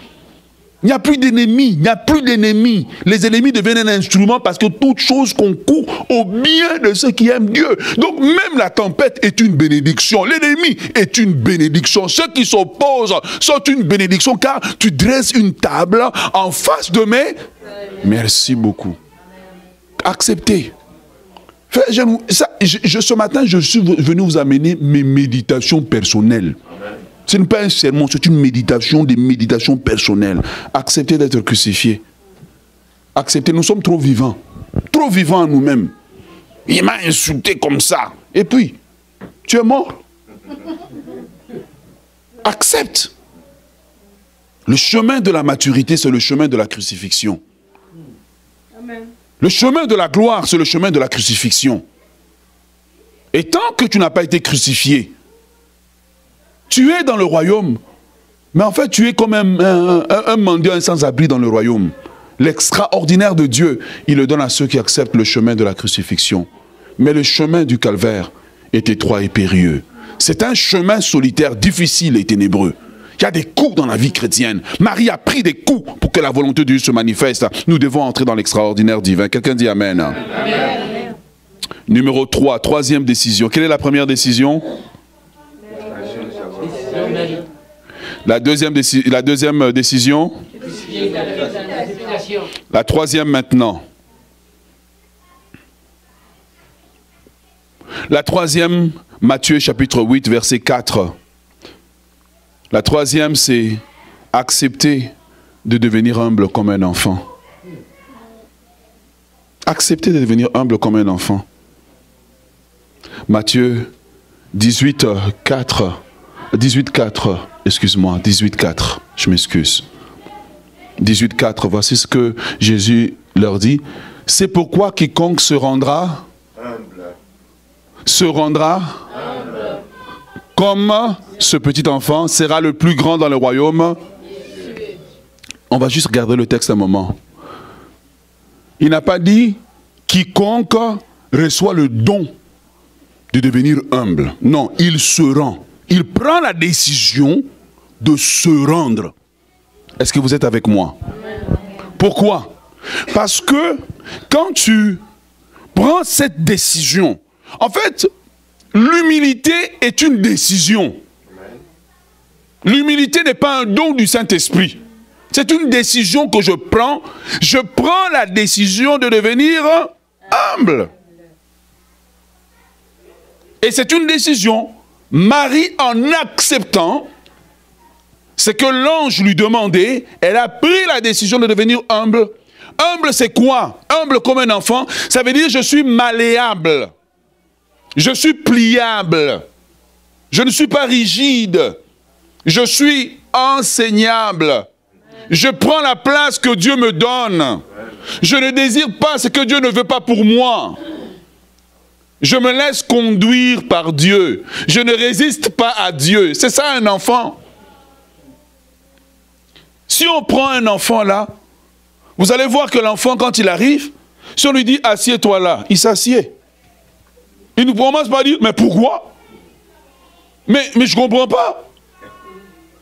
Il n'y a plus d'ennemis. Il n'y a plus d'ennemis. Les ennemis deviennent un instrument parce que toute chose concourt au bien de ceux qui aiment Dieu. Donc même la tempête est une bénédiction. L'ennemi est une bénédiction. Ceux qui s'opposent sont une bénédiction car tu dresses une table en face de mes... Merci beaucoup. Acceptez. Ce matin, je suis venu vous amener mes méditations personnelles. Ce n'est pas un sermon, c'est une méditation, des méditations personnelles. Acceptez d'être crucifié. Acceptez, nous sommes trop vivants en nous-mêmes. Il m'a insulté comme ça. Et puis, tu es mort. Accepte. Le chemin de la maturité, c'est le chemin de la crucifixion. Amen. Le chemin de la gloire, c'est le chemin de la crucifixion. Et tant que tu n'as pas été crucifié, tu es dans le royaume, mais en fait tu es comme un mendiant, un sans-abri dans le royaume. L'extraordinaire de Dieu, il le donne à ceux qui acceptent le chemin de la crucifixion. Mais le chemin du calvaire est étroit et périlleux. C'est un chemin solitaire, difficile et ténébreux. Il y a des coups dans la vie chrétienne. Marie a pris des coups pour que la volonté de Dieu se manifeste. Nous devons entrer dans l'extraordinaire divin. Quelqu'un dit Amen. Amen. Numéro 3, troisième décision. Quelle est la première décision? La deuxième décision? La troisième maintenant. La troisième, Matthieu chapitre 8, verset 4. La troisième, c'est accepter de devenir humble comme un enfant. Accepter de devenir humble comme un enfant. Matthieu 18, 4, excuse-moi, 18, 4, je m'excuse. 18, 4, voici ce que Jésus leur dit. C'est pourquoi quiconque se rendra comme ce petit enfant sera le plus grand dans le royaume. On va juste regarder le texte un moment. Il n'a pas dit quiconque reçoit le don de devenir humble. Non, il se rend. Il prend la décision de se rendre. Est-ce que vous êtes avec moi? Pourquoi? Parce que quand tu prends cette décision, en fait, l'humilité est une décision. L'humilité n'est pas un don du Saint-Esprit. C'est une décision que je prends. Je prends la décision de devenir humble. Et c'est une décision. Marie, en acceptant ce que l'ange lui demandait, elle a pris la décision de devenir humble. Humble, c'est quoi? Humble comme un enfant, ça veut dire je suis malléable. Je suis pliable. Je ne suis pas rigide. Je suis enseignable. Je prends la place que Dieu me donne. Je ne désire pas ce que Dieu ne veut pas pour moi. Je me laisse conduire par Dieu. Je ne résiste pas à Dieu. C'est ça un enfant. Si on prend un enfant là, vous allez voir que l'enfant, quand il arrive, si on lui dit « assieds-toi là », il s'assied. Il nous commence par dire « mais pourquoi ?» Mais je ne comprends pas.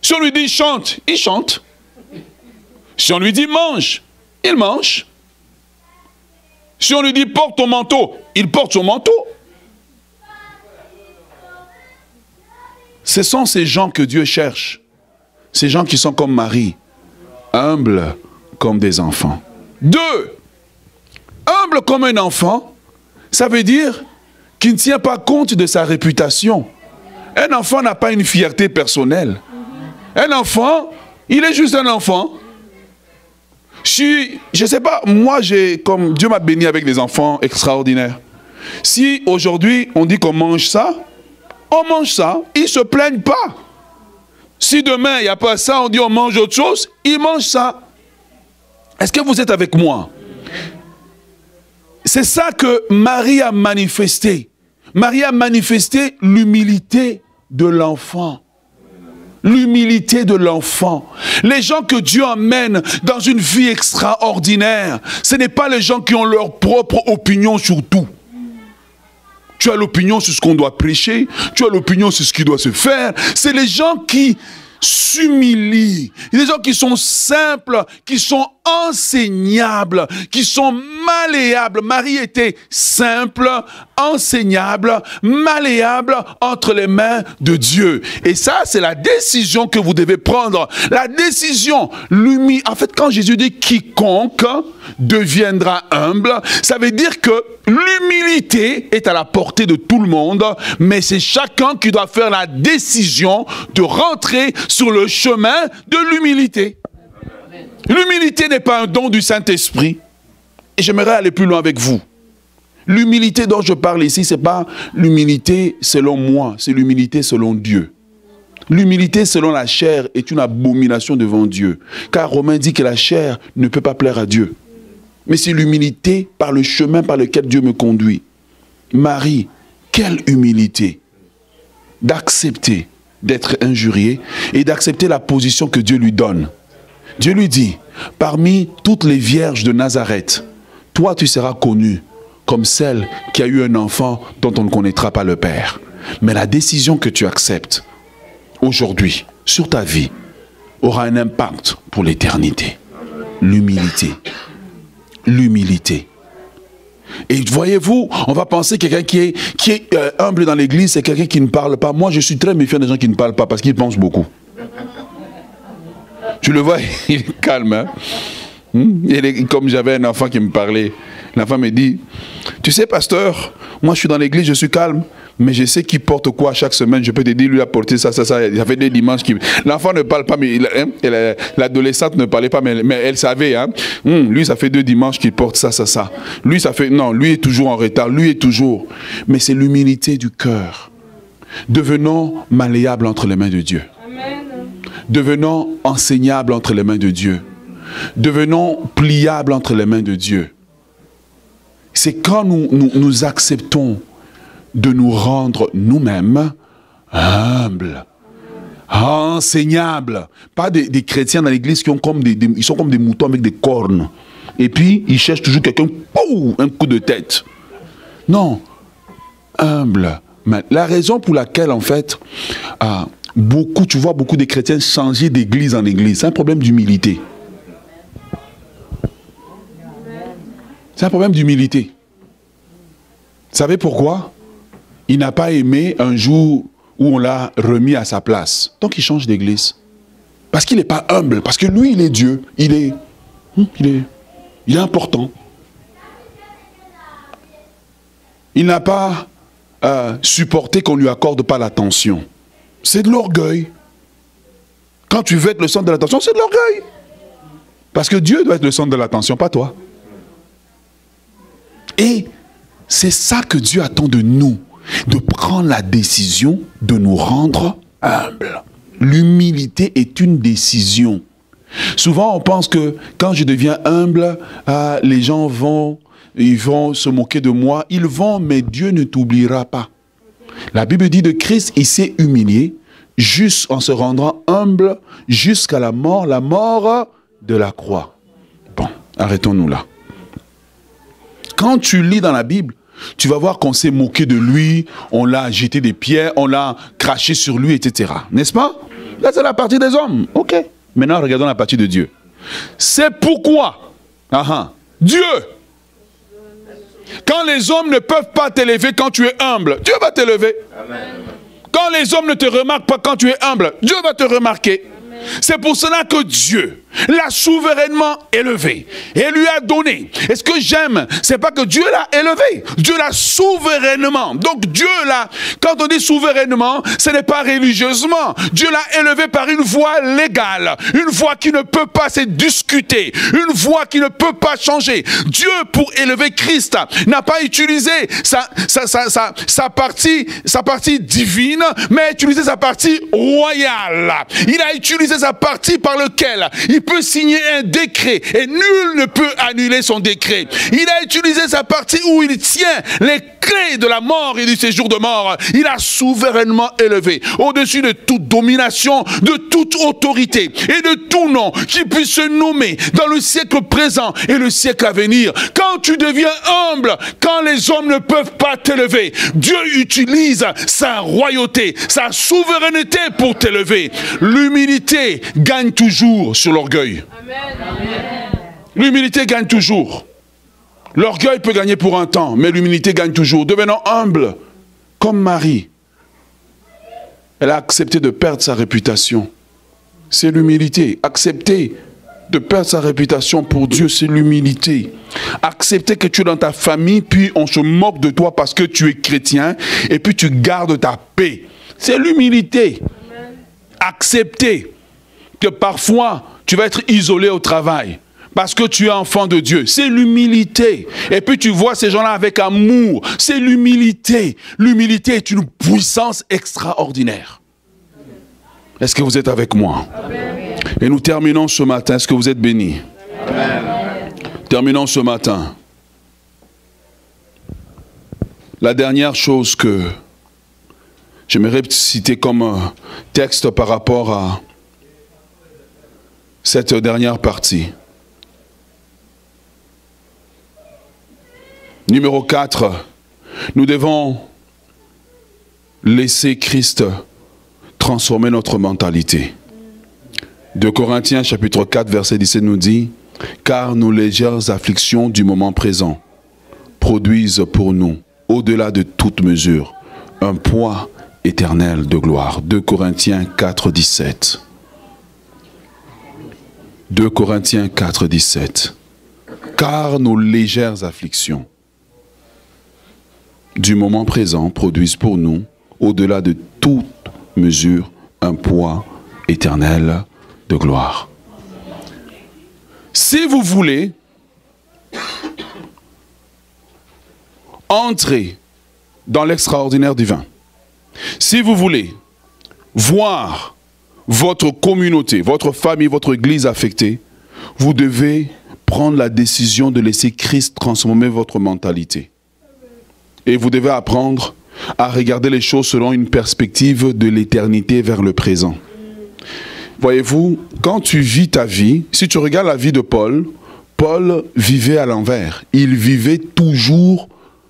Si on lui dit « chante », il chante. Si on lui dit « mange », il mange. Si on lui dit « porte ton manteau », il porte son manteau. Ce sont ces gens que Dieu cherche. Ces gens qui sont comme Marie, humbles comme des enfants. 2, humble comme un enfant, ça veut dire qu'il ne tient pas compte de sa réputation. Un enfant n'a pas une fierté personnelle. Un enfant, il est juste un enfant. Je ne sais pas, moi, comme Dieu m'a béni avec des enfants extraordinaires. Si aujourd'hui, on dit qu'on mange ça, on mange ça, ils ne se plaignent pas. Si demain, il n'y a pas ça, on dit on mange autre chose, ils mangent ça. Est-ce que vous êtes avec moi? C'est ça que Marie a manifesté. Marie a manifesté l'humilité de l'enfant. L'humilité de l'enfant. Les gens que Dieu emmène dans une vie extraordinaire, ce n'est pas les gens qui ont leur propre opinion sur tout. Tu as l'opinion sur ce qu'on doit prêcher, tu as l'opinion sur ce qui doit se faire. C'est les gens qui s'humilient, les gens qui sont simples, qui sont enseignables, qui sont malléables. Marie était simple, enseignable, malléable entre les mains de Dieu. Et ça, c'est la décision que vous devez prendre. La décision, en fait, quand Jésus dit quiconque deviendra humble, ça veut dire que l'humilité est à la portée de tout le monde, mais c'est chacun qui doit faire la décision de rentrer sur le chemin de l'humilité. L'humilité n'est pas un don du Saint-Esprit. Et j'aimerais aller plus loin avec vous. L'humilité dont je parle ici, ce n'est pas l'humilité selon moi, c'est l'humilité selon Dieu. L'humilité selon la chair est une abomination devant Dieu. Car Romain dit que la chair ne peut pas plaire à Dieu. Mais c'est l'humilité par le chemin par lequel Dieu me conduit. Marie, quelle humilité d'accepter d'être injuriée et d'accepter la position que Dieu lui donne. Dieu lui dit, parmi toutes les vierges de Nazareth, toi tu seras connue comme celle qui a eu un enfant dont on ne connaîtra pas le père. Mais la décision que tu acceptes aujourd'hui sur ta vie aura un impact pour l'éternité. L'humilité. L'humilité. Et voyez-vous, on va penser que quelqu'un qui est humble dans l'église, c'est quelqu'un qui ne parle pas. Moi, je suis très méfiant des gens qui ne parlent pas parce qu'ils pensent beaucoup. Tu le vois, il est calme. Hein? Comme j'avais un enfant qui me parlait, l'enfant me dit, tu sais, pasteur, moi je suis dans l'église, je suis calme, Mais je sais qu'il porte quoi chaque semaine. Je peux te dire, lui a porté ça, ça, ça. Il y avait des dimanches qui... L'enfant ne parle pas, mais l'adolescente ne parlait pas, mais elle savait. Hein. Lui, ça fait 2 dimanches qu'il porte ça, ça, ça. Lui, ça fait... Non, lui est toujours en retard. Lui est toujours... Mais c'est l'humilité du cœur. Devenons malléables entre les mains de Dieu. Amen. Devenons enseignables entre les mains de Dieu. Devenons pliables entre les mains de Dieu. C'est quand nous acceptons de nous rendre nous-mêmes humbles, enseignables. Pas des chrétiens dans l'église qui ont ils sont comme des moutons avec des cornes. Et puis, ils cherchent toujours quelqu'un, un coup de tête. Non, humble. Mais la raison pour laquelle, en fait, tu vois beaucoup de chrétiens changer d'église en église, c'est un problème d'humilité. C'est un problème d'humilité. Vous savez pourquoi? Il n'a pas aimé un jour où on l'a remis à sa place. Donc il change d'église. Parce qu'il n'est pas humble. Parce que lui, il est Dieu. Il est important. Il n'a pas supporté qu'on ne lui accorde pas l'attention. C'est de l'orgueil. Quand tu veux être le centre de l'attention, c'est de l'orgueil. Parce que Dieu doit être le centre de l'attention, pas toi. Et c'est ça que Dieu attend de nous. De prendre la décision de nous rendre humbles. L'humilité est une décision. Souvent, on pense que quand je deviens humble, les gens vont se moquer de moi. Ils vont, mais Dieu ne t'oubliera pas. La Bible dit de Christ, il s'est humilié, juste en se rendant humble jusqu'à la mort de la croix. Bon, arrêtons-nous là. Quand tu lis dans la Bible, tu vas voir qu'on s'est moqué de lui, on l'a jeté des pierres, on l'a craché sur lui, etc. N'est-ce pas? Là, c'est la partie des hommes. Ok. Maintenant, regardons la partie de Dieu. C'est pourquoi, Dieu, quand les hommes ne peuvent pas t'élever quand tu es humble, Dieu va t'élever. Quand les hommes ne te remarquent pas quand tu es humble, Dieu va te remarquer. C'est pour cela que Dieu l'a souverainement élevé et lui a donné. Et ce que j'aime, c'est pas que Dieu l'a élevé, Dieu l'a souverainement. Donc Dieu l'a, quand on dit souverainement, ce n'est pas religieusement. Dieu l'a élevé par une voie légale, une voie qui ne peut pas se discuter, une voie qui ne peut pas changer. Dieu, pour élever Christ, n'a pas utilisé sa partie divine, mais a utilisé sa partie royale. Il a utilisé sa partie par laquelle il peut signer un décret et nul ne peut annuler son décret. Il a utilisé sa partie où il tient les clés de la mort et du séjour de mort. Il a souverainement élevé au-dessus de toute domination, de toute autorité et de tout nom qui puisse se nommer dans le siècle présent et le siècle à venir. Quand tu deviens humble, quand les hommes ne peuvent pas t'élever, Dieu utilise sa royauté, sa souveraineté pour t'élever. L'humilité gagne toujours sur l'orgueil. L'humilité gagne toujours. L'orgueil peut gagner pour un temps, mais l'humilité gagne toujours. Devenons humble, comme Marie. Elle a accepté de perdre sa réputation. C'est l'humilité. Accepter de perdre sa réputation pour Dieu, c'est l'humilité. Accepter que tu es dans ta famille, puis on se moque de toi parce que tu es chrétien, et puis tu gardes ta paix. C'est l'humilité. Accepter que parfois tu vas être isolé au travail parce que tu es enfant de Dieu. C'est l'humilité. Et puis tu vois ces gens-là avec amour. C'est l'humilité. L'humilité est une puissance extraordinaire. Est-ce que vous êtes avec moi? Amen. Et nous terminons ce matin. Est-ce que vous êtes bénis? Amen. Terminons ce matin. La dernière chose que j'aimerais citer comme texte par rapport à cette dernière partie. Numéro 4, nous devons laisser Christ transformer notre mentalité. 2 Corinthiens chapitre 4 verset 17 nous dit « Car nos légères afflictions du moment présent produisent pour nous, au-delà de toute mesure, un poids éternel de gloire. » 2 Corinthiens 4, 17. 2 Corinthiens 4, 17. Car nos légères afflictions. du moment présent produisent pour nous, au-delà de toute mesure, un poids éternel de gloire. Si vous voulez entrer dans l'extraordinaire divin, si vous voulez voir votre communauté, votre famille, votre église affectée, vous devez prendre la décision de laisser Christ transformer votre mentalité. Et vous devez apprendre à regarder les choses selon une perspective de l'éternité vers le présent. Voyez-vous, quand tu vis ta vie, si tu regardes la vie de Paul, Paul vivait à l'envers. Il vivait toujours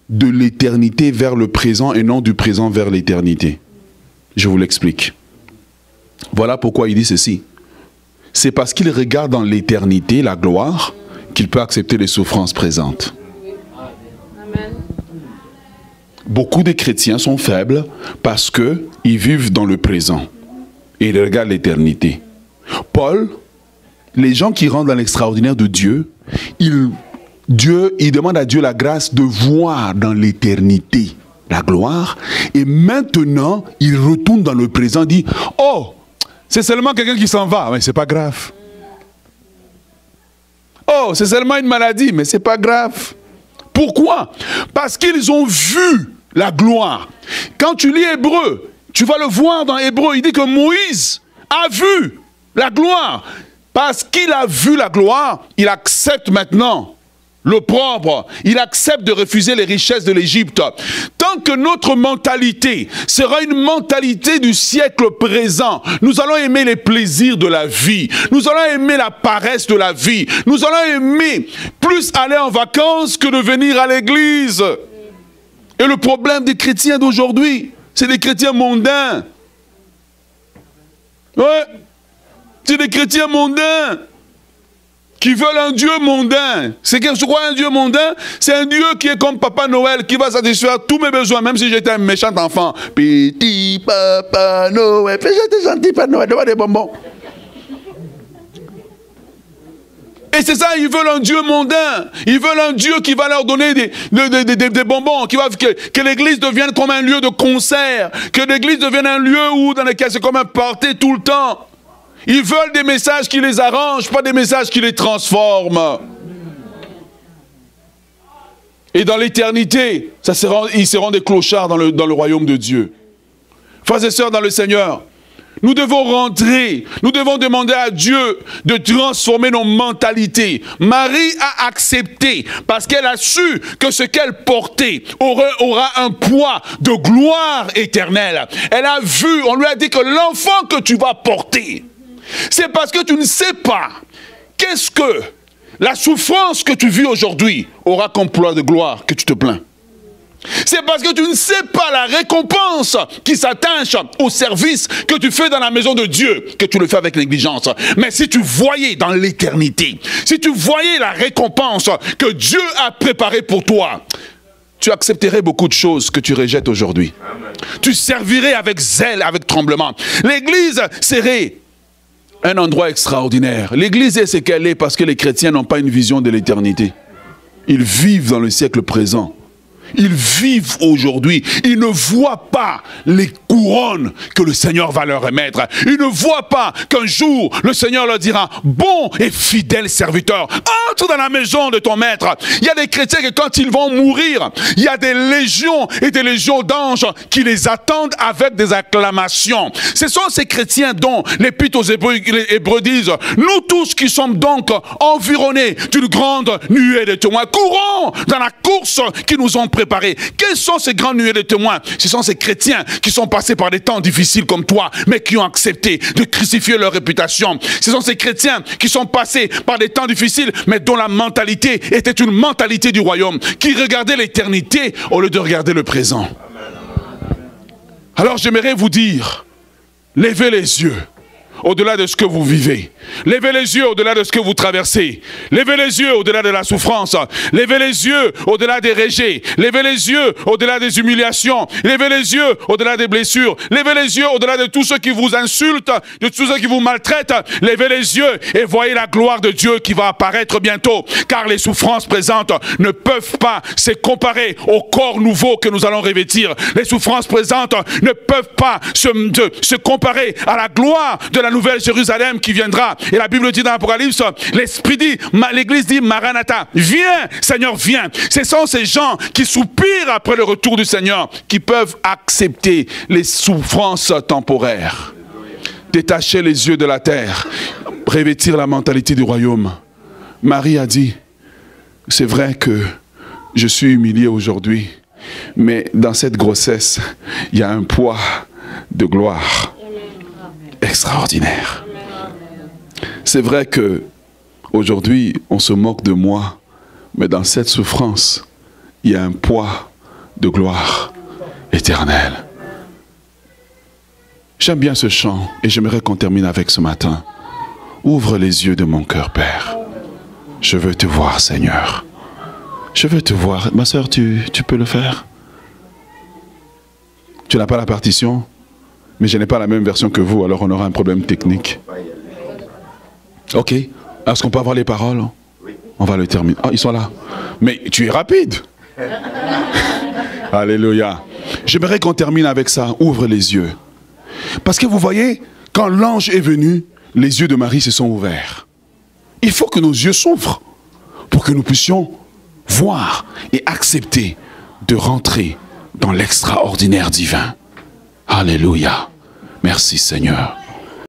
de l'éternité vers le présent et non du présent vers l'éternité. Je vous l'explique. Voilà pourquoi il dit ceci. C'est parce qu'il regarde dans l'éternité, la gloire, qu'il peut accepter les souffrances présentes. Amen. Beaucoup de chrétiens sont faibles parce qu'ils vivent dans le présent et ils regardent l'éternité. Paul, les gens qui rentrent dans l'extraordinaire de Dieu, il demande à Dieu la grâce de voir dans l'éternité la gloire, et maintenant il retourne dans le présent, dit « Oh, c'est seulement quelqu'un qui s'en va, mais c'est pas grave. Oh, c'est seulement une maladie, mais c'est pas grave. » Pourquoi? Parce qu'ils ont vu la gloire. Quand tu lis Hébreu, tu vas le voir dans Hébreu, il dit que Moïse a vu la gloire. Parce qu'il a vu la gloire, il accepte maintenant l'opprobre. Il accepte de refuser les richesses de l'Égypte. Tant que notre mentalité sera une mentalité du siècle présent, nous allons aimer les plaisirs de la vie. Nous allons aimer la paresse de la vie. Nous allons aimer plus aller en vacances que de venir à l'église. Et le problème des chrétiens d'aujourd'hui, c'est des chrétiens mondains. Ouais. C'est des chrétiens mondains qui veulent un Dieu mondain. C'est quoi un Dieu mondain? C'est un Dieu qui est comme Papa Noël, qui va satisfaire tous mes besoins, même si j'étais un méchant enfant. Petit Papa Noël, j'étais gentil Papa Noël, donne-moi des bonbons. Et c'est ça, ils veulent un Dieu mondain. Ils veulent un Dieu qui va leur donner des bonbons, que l'église devienne comme un lieu de concert, que l'église devienne un lieu dans lequel c'est comme un party tout le temps. Ils veulent des messages qui les arrangent, pas des messages qui les transforment. Et dans l'éternité, ils seront des clochards dans le royaume de Dieu. Frères et sœurs dans le Seigneur, nous devons rentrer, nous devons demander à Dieu de transformer nos mentalités. Marie a accepté parce qu'elle a su que ce qu'elle portait aura un poids de gloire éternelle. Elle a vu, on lui a dit que l'enfant que tu vas porter, c'est parce que tu ne sais pas qu'est-ce que la souffrance que tu vis aujourd'hui aura comme poids de gloire que tu te plains. C'est parce que tu ne sais pas la récompense qui s'attache au service que tu fais dans la maison de Dieu, que tu le fais avec négligence. Mais si tu voyais dans l'éternité, si tu voyais la récompense que Dieu a préparée pour toi, tu accepterais beaucoup de choses que tu rejettes aujourd'hui. Tu servirais avec zèle, avec tremblement. L'église serait un endroit extraordinaire. L'église est ce qu'elle est parce que les chrétiens n'ont pas une vision de l'éternité. Ils vivent dans le siècle présent. Ils vivent aujourd'hui. Ils ne voient pas les couronnes que le Seigneur va leur remettre. Ils ne voient pas qu'un jour, le Seigneur leur dira, bon et fidèle serviteur, entre dans la maison de ton maître. Il y a des chrétiens que quand ils vont mourir, il y a des légions et des légions d'anges qui les attendent avec des acclamations. Ce sont ces chrétiens dont l'Épître aux Hébreux disent, nous tous qui sommes donc environnés d'une grande nuée de témoins, courons dans la course qui nous ont préparés. Quels sont ces grands nuées de témoins? Ce sont ces chrétiens qui sont passés par des temps difficiles comme toi, mais qui ont accepté de crucifier leur réputation. Ce sont ces chrétiens qui sont passés par des temps difficiles, mais dont la mentalité était une mentalité du royaume, qui regardait l'éternité au lieu de regarder le présent. Alors j'aimerais vous dire, levez les yeux, au-delà de ce que vous vivez. Levez les yeux au-delà de ce que vous traversez. Levez les yeux au-delà de la souffrance. Levez les yeux au-delà des rejets. Levez les yeux au-delà des humiliations. Levez les yeux au-delà des blessures. Levez les yeux au-delà de tous ceux qui vous insultent, de tous ceux qui vous maltraitent. Levez les yeux et voyez la gloire de Dieu qui va apparaître bientôt. Car les souffrances présentes ne peuvent pas se comparer au corps nouveau que nous allons revêtir. Les souffrances présentes ne peuvent pas se comparer à la gloire de la nouvelle Jérusalem qui viendra. Et la Bible dit dans l'Apocalypse, l'Esprit dit, l'Église dit, Maranatha, viens, Seigneur, viens. Ce sont ces gens qui soupirent après le retour du Seigneur qui peuvent accepter les souffrances temporaires. Détacher les yeux de la terre, revêtir la mentalité du royaume. Marie a dit, c'est vrai que je suis humiliée aujourd'hui, mais dans cette grossesse, il y a un poids de gloire extraordinaire. C'est vrai que aujourd'hui, on se moque de moi, mais dans cette souffrance, il y a un poids de gloire éternelle. J'aime bien ce chant et j'aimerais qu'on termine avec ce matin. Ouvre les yeux de mon cœur, Père. Je veux te voir, Seigneur. Je veux te voir. Ma soeur, tu peux le faire? Tu n'as pas la partition, mais je n'ai pas la même version que vous, alors on aura un problème technique. Ok. Est-ce qu'on peut avoir les paroles? On va le terminer. Ah, ils sont là. Mais tu es rapide. Alléluia. J'aimerais qu'on termine avec ça. Ouvre les yeux. Parce que vous voyez, quand l'ange est venu, les yeux de Marie se sont ouverts. Il faut que nos yeux s'ouvrent pour que nous puissions voir et accepter de rentrer dans l'extraordinaire divin. Alléluia. Merci Seigneur.